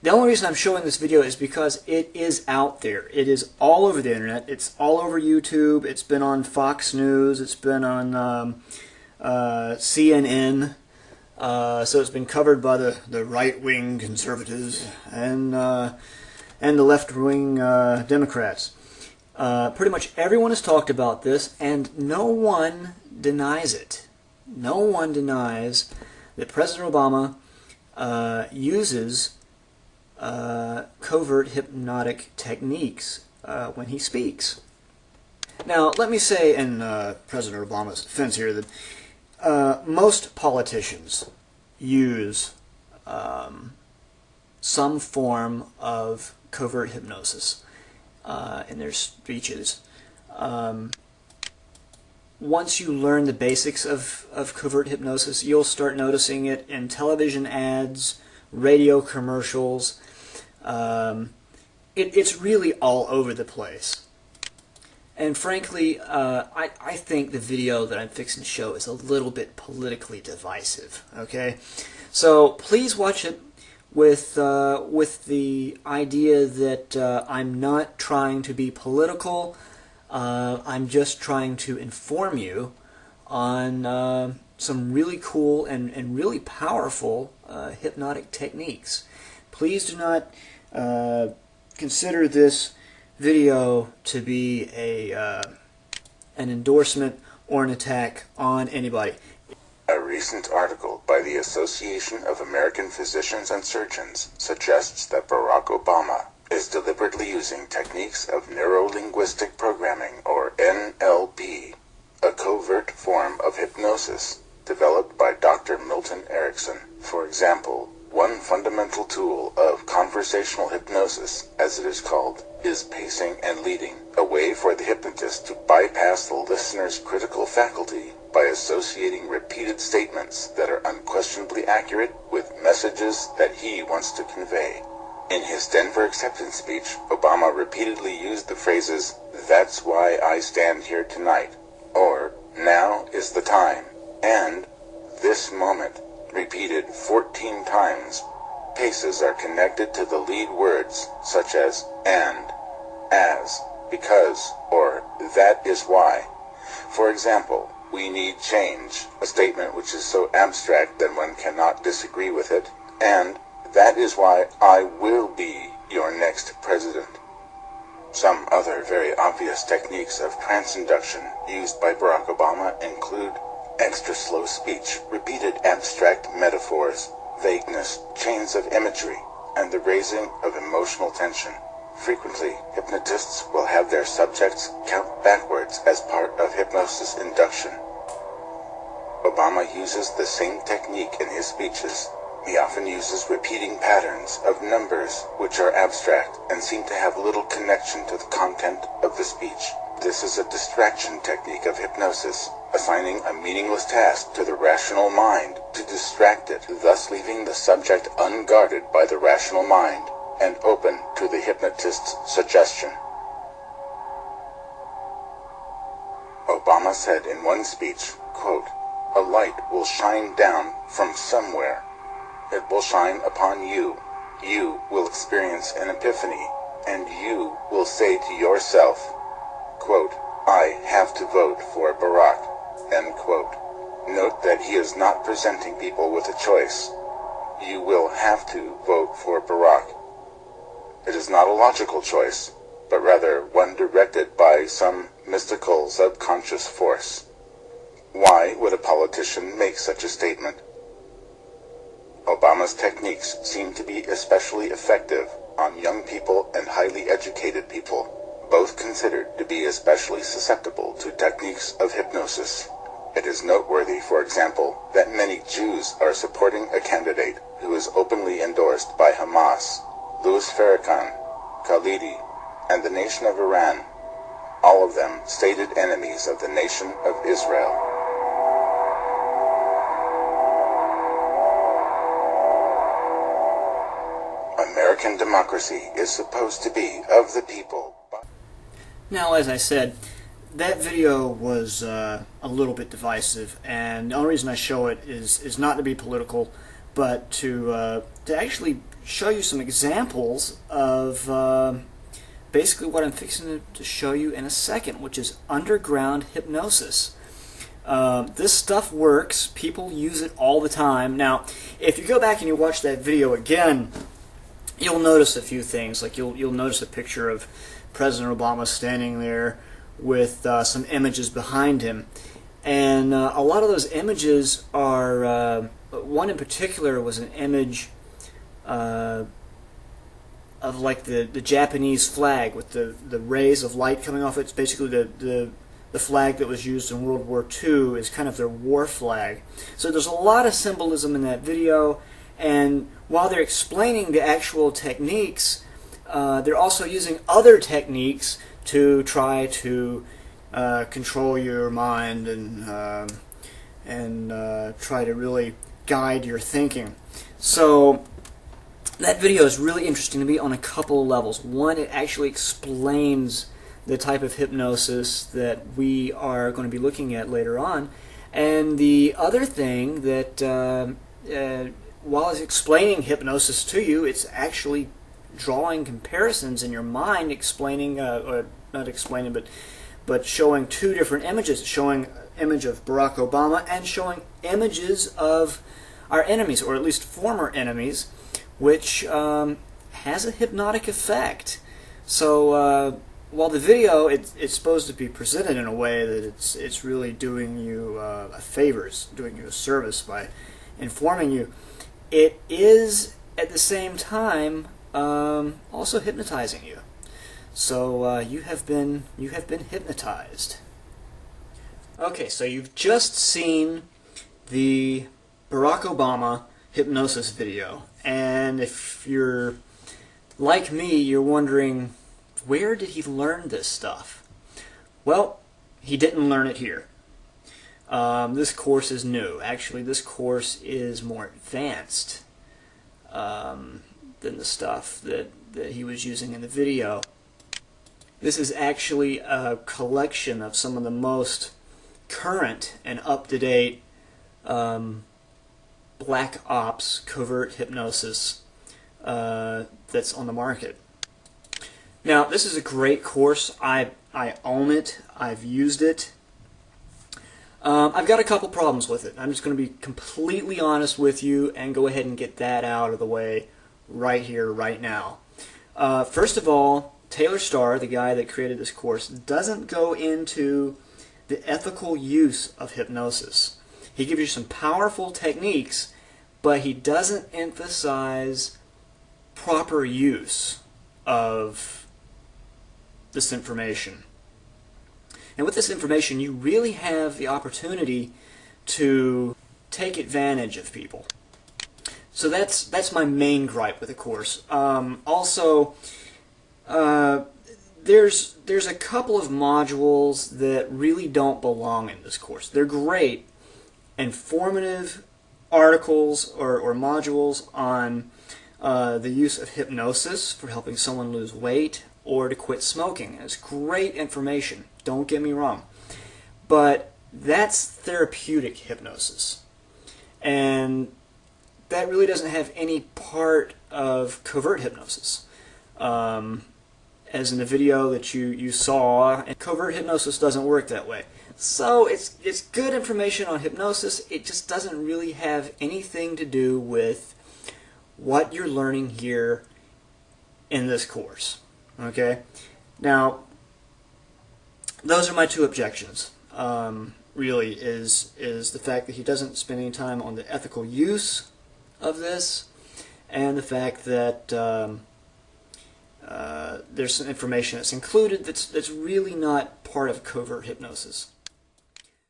The only reason I'm showing this video is because it is out there. It is all over the internet. It's all over YouTube. It's been on Fox News. It's been on CNN. So it's been covered by the right-wing conservatives and the left-wing Democrats. Pretty much everyone has talked about this, and no one denies it. No one denies that President Obama uses covert hypnotic techniques when he speaks. Now, let me say in President Obama's defense here that most politicians use some form of covert hypnosis in their speeches. Once you learn the basics of covert hypnosis, you'll start noticing it in television ads, radio commercials. It's really all over the place. And frankly, I think the video that I'm fixing to show is a little bit politically divisive. Okay, so please watch it with the idea that I'm not trying to be political. I'm just trying to inform you on some really cool and really powerful hypnotic techniques. Please do not consider this video to be an endorsement or an attack on anybody. A recent article by the Association of American Physicians and Surgeons suggests that Barack Obama is deliberately using techniques of neuro-linguistic programming, or NLP, a covert form of hypnosis developed by Dr. Milton Erickson. For example, one fundamental tool of conversational hypnosis, as it is called, is pacing and leading, a way for the hypnotist to bypass the listener's critical faculty by associating repeated statements that are unquestionably accurate with messages that he wants to convey. In his Denver acceptance speech, Obama repeatedly used the phrases, "That's why I stand here tonight," or "Now is the time," and "This moment," repeated 14 times. Paces are connected to the lead words, such as "and," "as," "because," or "that is why." For example, "We need change," a statement which is so abstract that one cannot disagree with it, and "That is why I will be your next president." Some other very obvious techniques of trance induction used by Barack Obama include extra slow speech, repeated abstract metaphors, vagueness, chains of imagery, and the raising of emotional tension. Frequently, hypnotists will have their subjects count backwards as part of hypnosis induction. Obama uses the same technique in his speeches. He often uses repeating patterns of numbers which are abstract and seem to have little connection to the content of the speech. This is a distraction technique of hypnosis, assigning a meaningless task to the rational mind to distract it, thus leaving the subject unguarded by the rational mind and open to the hypnotist's suggestion. Obama said in one speech, quote, "A light will shine down from somewhere. It will shine upon you. You will experience an epiphany, and you will say to yourself, quote, I have to vote for Barack," end quote. Note that he is not presenting people with a choice. You will have to vote for Barack. It is not a logical choice, but rather one directed by some mystical subconscious force. Why would a politician make such a statement? Obama's techniques seem to be especially effective on young people and highly educated people, both considered to be especially susceptible to techniques of hypnosis. It is noteworthy, for example, that many Jews are supporting a candidate who is openly endorsed by Hamas, Louis Farrakhan, Khalidi, and the nation of Iran, all of them stated enemies of the nation of Israel. American democracy is supposed to be of the people. Now, as I said, that video was a little bit divisive, and the only reason I show it is not to be political, but to actually show you some examples of basically what I'm fixing to show you in a second, which is underground hypnosis. This stuff works. People use it all the time. Now, if you go back and you watch that video again, you'll notice a few things. Like you'll notice a picture of President Obama standing there with some images behind him. And a lot of those images are, one in particular was an image of like the Japanese flag with the rays of light coming off it. It's basically the flag that was used in World War II is kind of their war flag. So there's a lot of symbolism in that video, and while they're explaining the actual techniques, they're also using other techniques to try to control your mind and try to really guide your thinking. So that video is really interesting to me on a couple of levels. One, it actually explains the type of hypnosis that we are going to be looking at later on. And the other thing that, while it's explaining hypnosis to you, it's actually drawing comparisons in your mind, explaining, or not explaining, but showing two different images, showing an image of Barack Obama and showing images of our enemies, or at least former enemies, which has a hypnotic effect. So while the video it's supposed to be presented in a way that it's really doing you a favor, it's doing you a service by informing you, it is at the same time also hypnotizing you. So you have been hypnotized. Okay, so you've just seen the Barack Obama hypnosis video, and if you're like me, you're wondering, where did he learn this stuff? Well, he didn't learn it here. This course is new. Actually, this course is more advanced than the stuff that he was using in the video. This is actually a collection of some of the most current and up-to-date black ops covert hypnosis that's on the market. Now, this is a great course. I own it. I've used it. I've got a couple problems with it. I'm just going to be completely honest with you and go ahead and get that out of the way right here, right now. First of all, Taylor Starr, the guy that created this course, doesn't go into the ethical use of hypnosis. He gives you some powerful techniques, but he doesn't emphasize proper use of this information. And with this information, you really have the opportunity to take advantage of people. So that's my main gripe with the course. Also, there's a couple of modules that really don't belong in this course. They're great, informative articles or modules on the use of hypnosis for helping someone lose weight or to quit smoking. It's great information, don't get me wrong. But that's therapeutic hypnosis. And that really doesn't have any part of covert hypnosis. As in the video that you saw, and covert hypnosis doesn't work that way. So it's good information on hypnosis. It just doesn't really have anything to do with what you're learning here in this course. Okay? Now, those are my two objections. Really, is the fact that he doesn't spend any time on the ethical use of this, and the fact that there's some information that's included that's really not part of covert hypnosis.